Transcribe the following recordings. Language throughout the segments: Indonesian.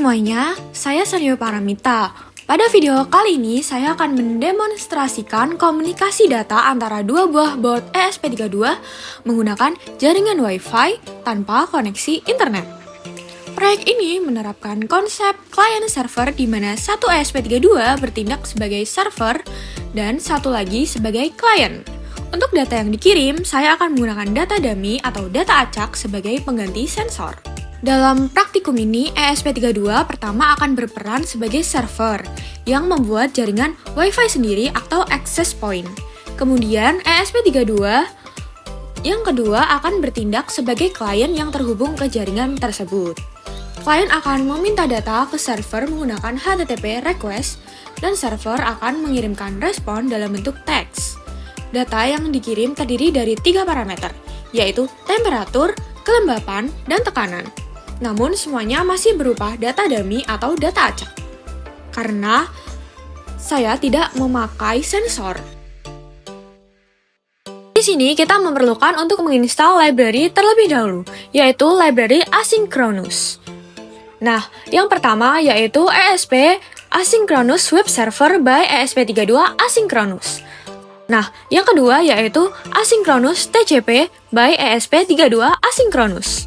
semuanya, saya Sanyo Paramita. Pada video kali ini, saya akan mendemonstrasikan komunikasi data antara dua buah board ESP32 menggunakan jaringan Wi-Fi tanpa koneksi internet. Proyek ini menerapkan konsep client-server di mana satu ESP32 bertindak sebagai server dan satu lagi sebagai client. Untuk data yang dikirim, saya akan menggunakan data dummy atau data acak sebagai pengganti sensor. Dalam praktikum ini, ESP32 pertama akan berperan sebagai server yang membuat jaringan Wi-Fi sendiri atau access point. Kemudian, ESP32 yang kedua akan bertindak sebagai klien yang terhubung ke jaringan tersebut. Klien akan meminta data ke server menggunakan HTTP request dan server akan mengirimkan respon dalam bentuk teks. Data yang dikirim terdiri dari 3 parameter, yaitu temperatur, kelembapan, dan tekanan. Namun semuanya masih berupa data dummy atau data acak. Karena saya tidak memakai sensor. Di sini kita memerlukan untuk menginstal library terlebih dahulu, yaitu library Asynchronous. Nah, yang pertama yaitu ESP Asynchronous Web Server by ESP32 Asynchronous. Nah, yang kedua yaitu Asynchronous TCP by ESP32 Asynchronous.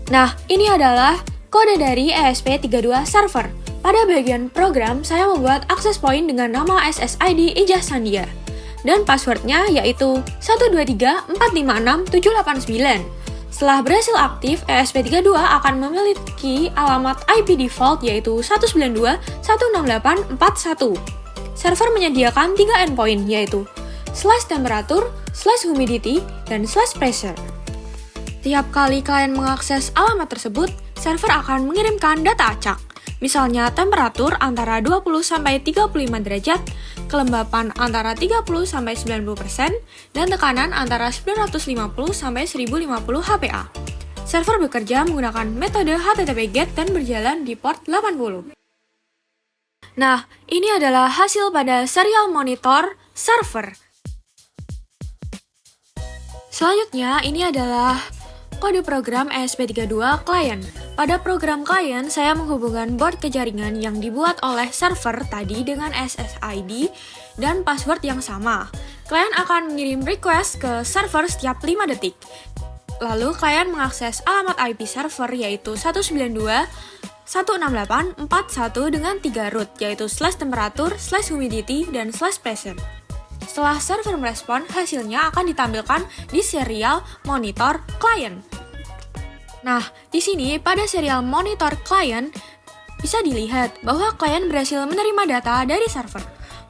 Nah, ini adalah kode dari ESP32 server. Pada bagian program, saya membuat access point dengan nama SSID Ijaz Sandia. Dan passwordnya yaitu 123456789. Setelah berhasil aktif, ESP32 akan memiliki alamat IP default yaitu 192.168.41. Server menyediakan 3 endpoint yaitu /temperature, /humidity, dan /pressure. Setiap kali klien mengakses alamat tersebut, server akan mengirimkan data acak. Misalnya temperatur antara 20-35 derajat, kelembapan antara 30-90%, dan tekanan antara 950-1050 HPA. Server bekerja menggunakan metode HTTP GET dan berjalan di port 80. Nah, ini adalah hasil pada serial monitor server. Selanjutnya, ini adalah kode program ESP32 client. Pada program client, saya menghubungkan board ke jaringan yang dibuat oleh server tadi dengan SSID dan password yang sama. Klien akan mengirim request ke server setiap 5 detik. Lalu, klien mengakses alamat IP server yaitu 192.168.41 dengan 3 root, yaitu /temperature, /humidity, dan /pressure. Setelah server merespon, hasilnya akan ditampilkan di serial monitor client. Nah, di sini pada serial monitor client bisa dilihat bahwa klien berhasil menerima data dari server.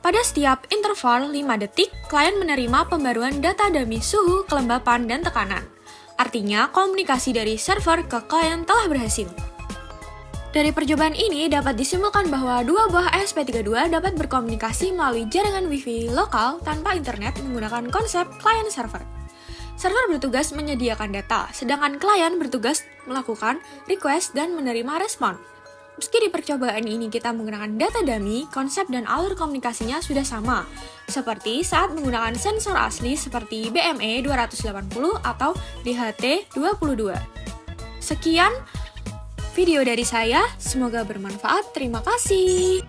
Pada setiap interval 5 detik, klien menerima pembaruan data dummy suhu, kelembapan, dan tekanan. Artinya, komunikasi dari server ke klien telah berhasil. Dari percobaan ini dapat disimpulkan bahwa dua buah ESP32 dapat berkomunikasi melalui jaringan Wi-Fi lokal tanpa internet menggunakan konsep client-server. Server bertugas menyediakan data, sedangkan klien bertugas melakukan request dan menerima respon. Meski di percobaan ini kita menggunakan data dummy, konsep dan alur komunikasinya sudah sama, seperti saat menggunakan sensor asli seperti BME 280 atau DHT22. Sekian video dari saya, semoga bermanfaat. Terima kasih.